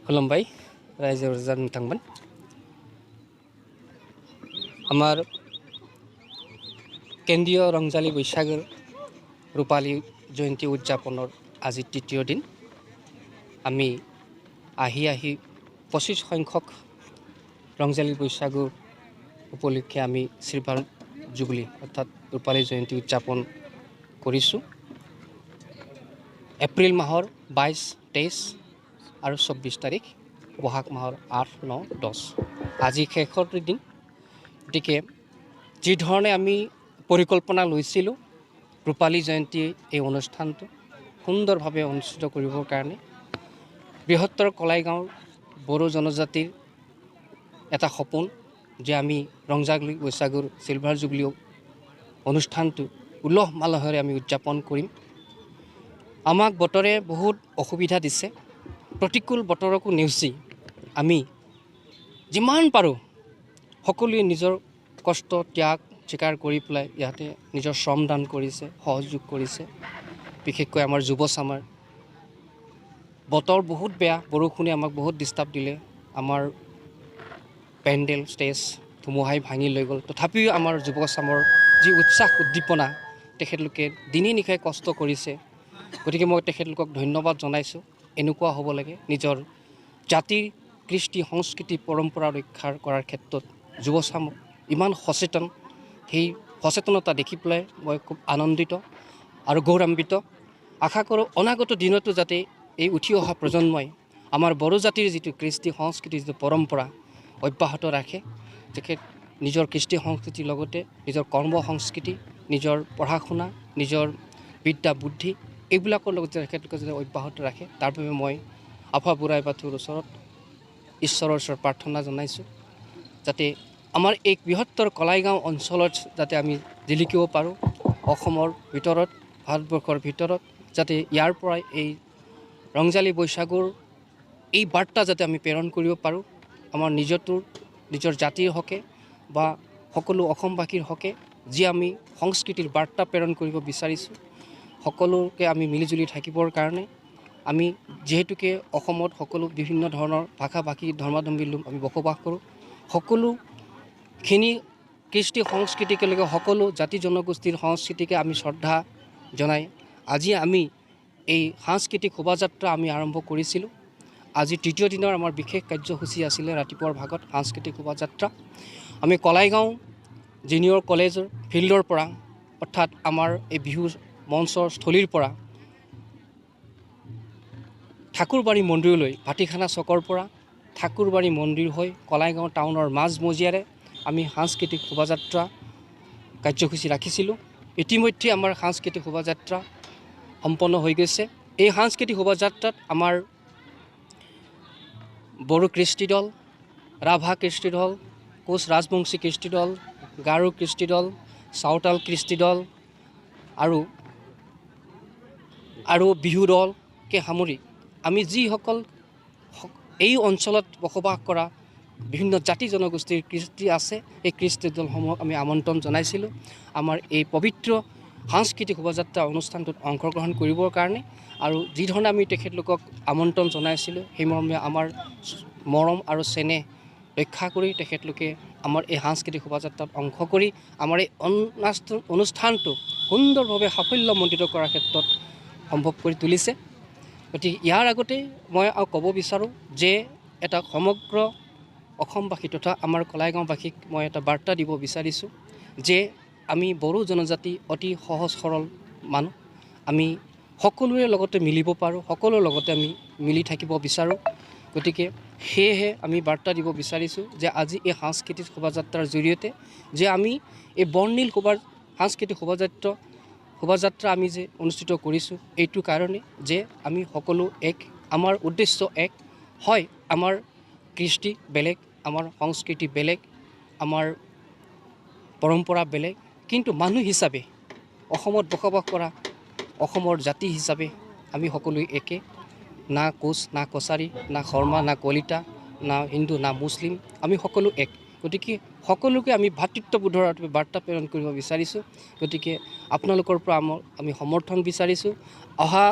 खुलुमबाय रायजो राजा नोंथांमोन आमार केन्द्रीय रंजाली बैसागोर रूपाली जयंती उदযাপনৰ আজি তৃতীয় দিন আমি আহি 25 সংখ্যক ৰংজালী বৈশাগুৰ উপলক্ষে আমি সিলভাৰ জুবলি অৰ্থাৎ ৰূপালী জয়ন্তী উদযাপন কৰিছোঁ এপ্ৰিল মাহৰ 22, 23 আৰু 24 তাৰিখ বহাগ মাহৰ 8, 9, 10 আজি শেষৰ দিন গতিকে যি ধৰণে আমি পৰিকল্পনা লৈছিলোঁ ৰূপালী জয়ন্তী এই অনুষ্ঠানটো সুন্দৰভাৱে অনুষ্ঠিত কৰিবৰ কাৰণে বৃহত্তৰ কলাইগাঁৱৰ বড়ো জনজাতিৰ এটা সপোন যে আমি ৰংজালী বৈশাগুৰ সিলভাৰ জুবলি অনুষ্ঠানটো উলহ মালহেৰে আমি উদযাপন কৰিম আমাক বতৰে বহুত অসুবিধা দিছে প্ৰতিকূল বতৰকো নেওচি আমি যিমান পাৰোঁ সকলোৱে নিজৰ কষ্ট ত্যাগ স্বীকাৰ কৰি পেলাই ইয়াতে নিজৰ শ্ৰমদান কৰিছে সহযোগ কৰিছে বিশেষকৈ আমাৰ যুৱ সমাজ বতৰ বহুত বেয়া বৰষুণে আমাক বহুত ডিষ্টাৰ্ব দিলে আমাৰ পেণ্ডেল ষ্টেজ ধুমুহাই ভাঙি লৈ গ'ল তথাপিও আমাৰ যুৱ সমাজৰ যি উৎসাহ উদ্দীপনা তেখেতলোকে দিনে নিশাই কষ্ট কৰিছে গতিকে মই তেখেতলোকক ধন্যবাদ জনাইছোঁ এনেকুৱা হ'ব লাগে নিজৰ জাতিৰ কৃষ্টি সংস্কৃতি পৰম্পৰা ৰক্ষা কৰাৰ ক্ষেত্ৰত যুৱ সমাজ ইমান সচেতন সেই সচেতনতা দেখি পেলাই মই খুব আনন্দিত আৰু গৌৰৱান্বিত আশা কৰোঁ অনাগত দিনতো যাতে এই উঠি অহা প্ৰজন্মই আমাৰ বড়ো জাতিৰ যিটো কৃষ্টি সংস্কৃতি যিটো পৰম্পৰা অব্যাহত ৰাখে তেখেত নিজৰ কৃষ্টি সংস্কৃতিৰ লগতে নিজৰ কৰ্ম সংস্কৃতি নিজৰ পঢ়া শুনা নিজৰ বিদ্যা বুদ্ধি এইবিলাকৰ লগতে তেখেতলোকে যাতে অব্যাহত ৰাখে তাৰ বাবে মই আফা বুঢ়াই বাথৌৰ ওচৰত ঈশ্বৰৰ ওচৰত প্ৰাৰ্থনা জনাইছোঁ যাতে আমাৰ এই বৃহত্তৰ কলাইগাঁও অঞ্চলত যাতে আমি জিলিকিব পাৰোঁ অসমৰ ভিতৰত ভাৰতবৰ্ষৰ ভিতৰত যাতে ইয়াৰ পৰাই এই ৰংজালী বৈশাগুৰ এই বাৰ্তা যাতে আমি প্ৰেৰণ কৰিব পাৰোঁ আমাৰ নিজৰ জাতিৰ হকে বা সকলো অসমবাসীৰ হকে যি আমি সংস্কৃতিৰ বাৰ্তা প্ৰেৰণ কৰিব বিচাৰিছোঁ সকলোকে আমি মিলিজুলি থাকিবৰ কাৰণে আমি যিহেতুকে অসমত সকলো বিভিন্ন ধৰণৰ ভাষা ভাষী ধৰ্মাধৰ্মী লোক আমি বসবাস কৰোঁ সকলোখিনি কৃষ্টি সংস্কৃতিকে সকলো জাতি জনগোষ্ঠীৰ সংস্কৃতিকে আমি শ্ৰদ্ধা জনাই আজি আমি এই সাংস্কৃতিক শোভাযাত্ৰা আমি আৰম্ভ কৰিছিলোঁ আজি তৃতীয় দিনৰ আমাৰ বিশেষ কাৰ্যসূচী আছিলে ৰাতিপুৱাৰ ভাগত সাংস্কৃতিক শোভাযাত্ৰা আমি কলাইগাঁও জুনিয়ৰ কলেজৰ ফিল্ডৰ পৰা অৰ্থাৎ আমাৰ এই বিহু মঞ্চৰ স্থলীৰ পৰা ঠাকুৰবাৰী মন্দিৰলৈ ভাটিখানা চকৰ পৰা ঠাকুৰবাৰী মন্দিৰ হৈ কলাইগাঁও টাউনৰ মাজমজিয়াৰে আমি সাংস্কৃতিক শোভাযাত্ৰা কাৰ্যসূচী ৰাখিছিলোঁ ইতিমধ্যে আমাৰ সাংস্কৃতিক শোভাযাত্ৰা সম্পন্ন হৈ গৈছে এই সাংস্কৃতিক শোভাযাত্ৰাত আমাৰ বড়ো কৃষ্টি দল ৰাভা কৃষ্টি দল কোচ ৰাজবংশী কৃষ্টি দল গাৰো কৃষ্টি দল চাওতাল কৃষ্টি দল আৰু বিহু দলকে সামৰি আমি যিসকল এই অঞ্চলত বসবাস কৰা বিভিন্ন জাতি জনগোষ্ঠীৰ কৃষ্টি আছে এই কৃষ্টি দলসমূহক আমি আমন্ত্ৰণ জনাইছিলোঁ আমাৰ এই পবিত্ৰ সাংস্কৃতিক শোভাযাত্ৰা অনুষ্ঠানটোত অংশগ্ৰহণ কৰিবৰ কাৰণে আৰু যি ধৰণে আমি তেখেতলোকক আমন্ত্ৰণ জনাইছিলোঁ সেই মৰ্মে আমাৰ মৰম আৰু চেনেহ ৰক্ষা কৰি তেখেতলোকে আমাৰ এই সাংস্কৃতিক শোভাযাত্ৰাত অংশ কৰি আমাৰ এই অনুষ্ঠানটো সুন্দৰভাৱে সাফল্যমণ্ডিত কৰাৰ ক্ষেত্ৰত সম্ভৱ কৰি তুলিছে গতিকে ইয়াৰ আগতে মই ক'ব বিচাৰোঁ যে এটা সমগ্ৰ অসমবাসী তথা আমাৰ কলাইগাঁওবাসীক মই এটা বাৰ্তা দিব বিচাৰিছোঁ যে আমি বড়ো জনজাতি অতি সহজ সৰল মানুহ আমি সকলোৰে লগতে মিলিব পাৰোঁ সকলোৰে লগতে আমি মিলি থাকিব বিচাৰোঁ গতিকে সেয়েহে আমি বাৰ্তা দিব বিচাৰিছোঁ যে আজি এই সাংস্কৃতিক শোভাযাত্ৰাৰ জৰিয়তে যে আমি এই বৰ্ণিল সাংস্কৃতিক শোভাযাত্ৰা আমি যে অনুষ্ঠিত কৰিছোঁ এইটো কাৰণে যে আমি সকলো এক আমাৰ উদ্দেশ্য এক হয় আমাৰ কৃষ্টি বেলেগ আমাৰ সংস্কৃতি বেলেগ আমাৰ পৰম্পৰা বেলেগ কিন্তু মানুহ হিচাপে অসমত বসবাস কৰা অসমৰ জাতি হিচাপে আমি সকলোৱে একে না কোচ না কছাৰী না শৰ্মা না কলিতা না হিন্দু না মুছলিম আমি সকলো এক গতিকে সকলোকে আমি ভাতৃত্ববোধৰ বাৰ্তা প্ৰেৰণ কৰিব বিচাৰিছোঁ গতিকে আপোনালোকৰ পৰা আমি সমৰ্থন বিচাৰিছোঁ অহা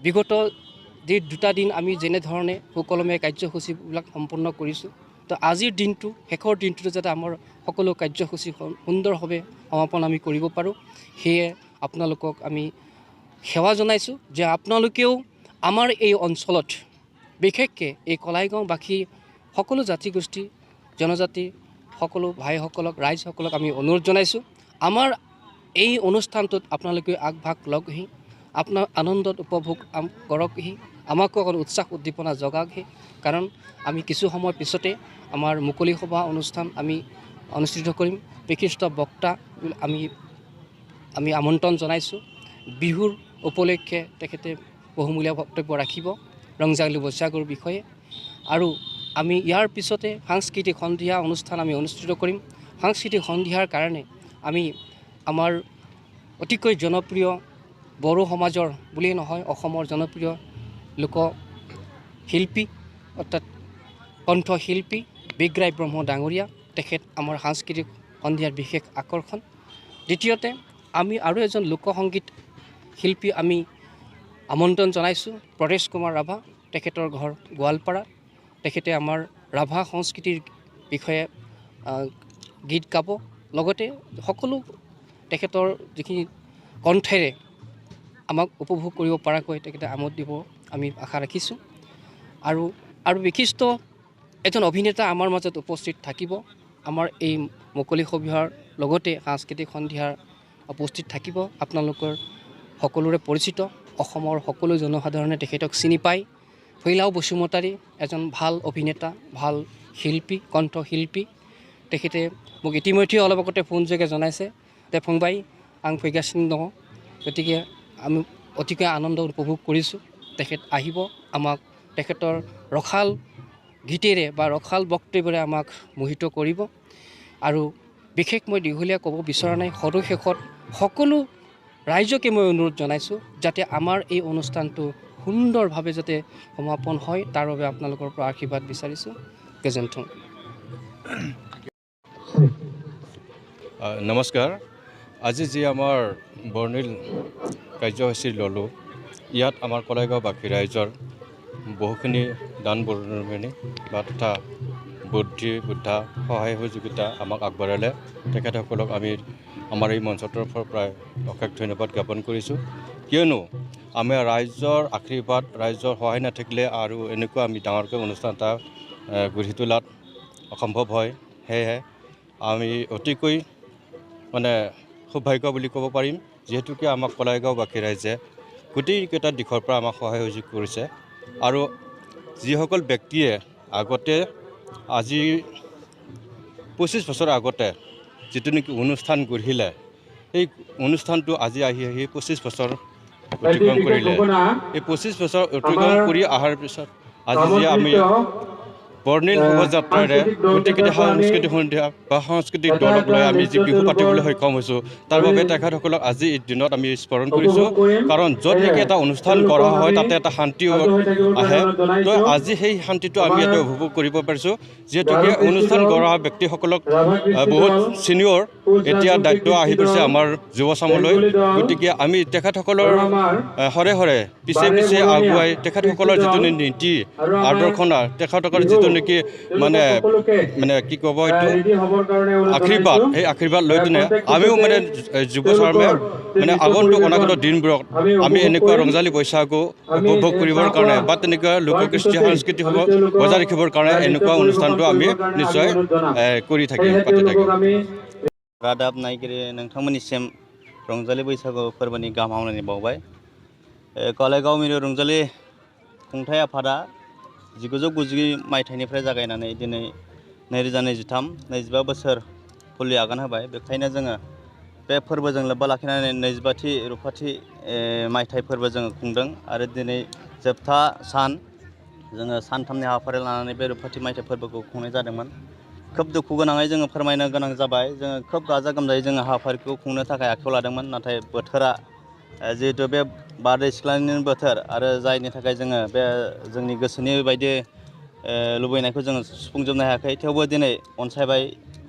বিগত যি 2টা দিন আমি যেনেধৰণে সুকলমে কাৰ্যসূচীবিলাক সম্পূৰ্ণ কৰিছোঁ, তো আজিৰ দিনটো শেষৰ দিনটোতে যাতে আমাৰ সকলো কাৰ্যসূচী সুন্দৰভাৱে সমাপন আমি কৰিব পাৰোঁ, সেয়ে আপোনালোকক আমি সেৱা জনাইছোঁ যে আপোনালোকেও আমাৰ এই অঞ্চলত বিশেষকৈ এই কলাইগাঁওবাসী সকলো জাতি গোষ্ঠী জনজাতি সকলো ভাইসকলক ৰাইজসকলক আমি অনুৰোধ জনাইছোঁ, আমাৰ এই অনুষ্ঠানটোত আপোনালোকে আগভাগ লওকহি, আপোনাৰ আনন্দত উপভোগ কৰকহি, আমাকো অকণ উৎসাহ উদ্দীপনা জগাকহি। কাৰণ আমি কিছু সময় পিছতে আমাৰ মুকলি সভা অনুষ্ঠান আমি অনুষ্ঠিত কৰিম। বিশিষ্ট বক্তা আমি আমন্ত্ৰণ জনাইছোঁ। বিহুৰ উপলক্ষে তেখেতে বহুমূলীয়া বক্তব্য ৰাখিব ৰংজালী বৈশাগুৰ বিষয়ে। আৰু আমি ইয়াৰ পিছতে সাংস্কৃতিক সন্ধিয়া অনুষ্ঠান আমি অনুষ্ঠিত কৰিম। সাংস্কৃতিক সন্ধিয়াৰ কাৰণে আমি আমাৰ অতিকৈ জনপ্ৰিয় বড়ো সমাজৰ বুলিয়েই নহয়, অসমৰ জনপ্ৰিয় লোকশিল্পী অৰ্থাৎ কণ্ঠশিল্পী বিগ্ৰাই ব্ৰহ্ম ডাঙৰীয়া, তেখেত আমাৰ সাংস্কৃতিক সন্ধিয়াৰ বিশেষ আকৰ্ষণ। দ্বিতীয়তে আমি আৰু এজন লোকসংগীত শিল্পী আমি আমন্ত্ৰণ জনাইছোঁ, পৰেশ কুমাৰ ৰাভা, তেখেতৰ ঘৰ গোৱালপাৰা। তেখেতে আমাৰ ৰাভা সংস্কৃতিৰ বিষয়ে গীত গাব, লগতে সকলো তেখেতৰ যিখিনি কণ্ঠেৰে আমাক উপভোগ কৰিব পৰাকৈ তেখেতে আমোদ দিব আমি আশা ৰাখিছোঁ। আৰু বিশিষ্ট এজন অভিনেতা আমাৰ মাজত উপস্থিত থাকিব। আমাৰ এই মুকলি সভাৰ লগতে সাংস্কৃতিক সন্ধিয়াৰ উপস্থিত থাকিব। আপোনালোকৰ সকলোৰে পৰিচিত, অসমৰ সকলো জনসাধাৰণে তেখেতক চিনি পায়। ফৈলাও বসুমতাৰী এজন ভাল অভিনেতা, ভাল শিল্পী, কণ্ঠশিল্পী। তেখেতে মোক ইতিমধ্যে অলপ আগতে ফোনযোগে জনাইছে যে ফংবাই আং ফৈগাছিন দङ। গতিকে আমি অতিকৈ আনন্দ উপভোগ কৰিছোঁ। তেখেত আহিব, আমাক তেখেতৰ ৰসাল গীতেৰে বা ৰসাল বক্তব্যৰে আমাক মোহিত কৰিব। আৰু বিশেষ মই দীঘলীয়া ক'ব বিচৰা নাই। সদুশেষত সকলো ৰাইজকে মই অনুৰোধ জনাইছোঁ যাতে আমাৰ এই অনুষ্ঠানটো সুন্দৰভাৱে যাতে সমাপন হয়, তাৰ বাবে আপোনালোকৰ পৰা আশীৰ্বাদ বিচাৰিছোঁ। গেজেণ্ঠং। নমস্কাৰ। আজি যি আমাৰ বৰ্ণিল কাৰ্যসূচী ল'লোঁ, ইয়াত আমাৰ কলাইগাঁওবাসী ৰাইজৰ বহুখিনি দান বৰঙণি বা তথা বুদ্ধা সহায় সহযোগিতা আমাক আগবঢ়ালে। তেখেতসকলক আমি আমাৰ এই মঞ্চৰ তৰফৰ পৰাই অশেষ ধন্যবাদ জ্ঞাপন কৰিছোঁ। কিয়নো আমি ৰাইজৰ আশীৰ্বাদ, ৰাইজৰ সহায় নাথাকিলে আৰু এনেকুৱা আমি ডাঙৰকৈ অনুষ্ঠান এটা গঢ়ি তোলাত অসম্ভৱ হয়। সেয়েহে আমি অতিকৈ সৌভাগ্য বুলি ক'ব পাৰিম, যিহেতুকে আমাক কলাইগাঁওবাসী ৰাইজে গোটেইকেইটা দিশৰ পৰা আমাক সহায় সহযোগ কৰিছে। আৰু যিসকল ব্যক্তিয়ে আগতে আজি 25 বছৰ আগতে যিটো নেকি অনুষ্ঠান গঢ়িলে, সেই অনুষ্ঠানটো আজি আহি 25 বছৰ অতিক্ৰম কৰিলে। এই 25 বছৰ অতিক্ৰম কৰি অহাৰ পিছত আজি যে আমি বৰ্ণিল শোভাযাত্ৰাৰে গোটেইকেইটা সাংস্কৃতিক সন্ধিয়া বা সাংস্কৃতিক দলক লৈ আমি যি বিহু পাতিবলৈ সক্ষম হৈছোঁ, তাৰ বাবে তেখেতসকলক আজি এই দিনত আমি স্মৰণ কৰিছোঁ। কাৰণ য'ত নেকি এটা অনুষ্ঠান কৰা হয় তাতে এটা শান্তি আহে। তো আজি সেই শান্তিটো আমি ইয়াতে উপভোগ কৰিব পাৰিছোঁ, যিহেতুকে অনুষ্ঠান কৰা ব্যক্তিসকলক বহুত ছিনিয়ৰ এতিয়া দায়িত্ব আহি পৰিছে আমাৰ যুৱ চামলৈ। গতিকে আমি তেখেতসকলৰ সৰে পিছে আগুৱাই তেখেতসকলৰ যিটো নীতি আদৰ্শনা, তেখেতসকলৰ যিটো নেকি কি ক'ব এইটো আশীৰ্বাদ, সেই আশীৰ্বাদ লৈ কিনে আমিও যুৱ চামে আগন্তুক অনাগত দিনবোৰত আমি এনেকুৱা ৰংজালী বৈশাগু উপভোগ কৰিবৰ কাৰণে বা তেনেকুৱা লোককৃষ্টি সাংস্কৃতিক বজাই ৰাখিবৰ কাৰণে এনেকুৱা অনুষ্ঠানটো আমি নিশ্চয় কৰি থাকিম, পাতি থাকিম। रादाब नायगिरि नोंथांमोननिसिम रंजालि बैसागु फोरबोनि गाहाम हामलायनाय बावबाय। कलाइगाव मिरु रंजालि खुंथाय आफादा 1990 मायथाइनिफ्राय जागायनानै दिनै 2023 25 बोसोर फुलि आगान होबाय। बेखायनो जोङो बे फोरबोजों लोब्बा लाखिनानै 25थि रुफाथि मायथाइ फोरबो जोङो खुंदों आरो दिनै जोबथा सान जोङो सानथामनि हाबाफारि लानानै बे रुफाथि मायथाइ फोरबोखौ खुंनाय जादोंमोन। खोब दुखु गोनाङै जोङो फोरमायनो गोनां जाबाय। जोङो खोब गाजा गोमजायै जोङो हाबाफारिखौ खुंनो थाखाय आखायाव लादोंमोन, नाथाय बोथोरा जिहेतु बे बारदै सिख्लानि बोथोर आरो जायनि थाखाय जोङो बे जोंनि गोसोनि बायदि लुबैनायखौ जोङो सुफुंजोबनो हायाखै। थेवबो दिनै अनसायबाय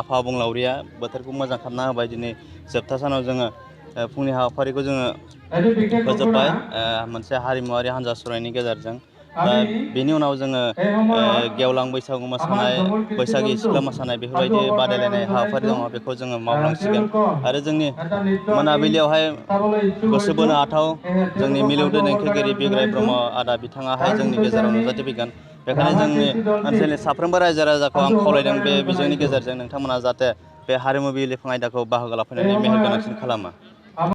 आफा अबंलावरिया बोथोरखौ मोजां खालामना होबाय। दिनै जोबथा सानाव जोङो फुंनि हाबाफारिखौ जोङो फोजोबबाय मोनसे हारिमुवारि हान्जा सुरनायनि गेजेरजों। दा बेनि उनाव जोङो गेवलां बैसागु मोसानाय, बैसागि सिख्ला मोसानाय बेफोरबायदि बादायलायनाय हाबाफारि दङ, बेखौ जोङो मावलांसिगोन। आरो जोंनि मोनाबिलियावहाय गोसो बोनो हाथाव जोंनि मिलौदो देंखोगिरि बिग्राय ब्रह्म आदा बिथाङाहाय जोंनि गेजेराव नुजाथिफैगोन। बेखायनो जोंनि ओनसोलनि साफ्रोमबो रायजो राजाखौ आं खावलायदों बे बिजोंनि गेजेरजों नोंथांमोना जाहाथे बे हारिमु बिलिफां आयदाखौ बाहागो लाफैनानै मेहेर गोनांसिन खालामो।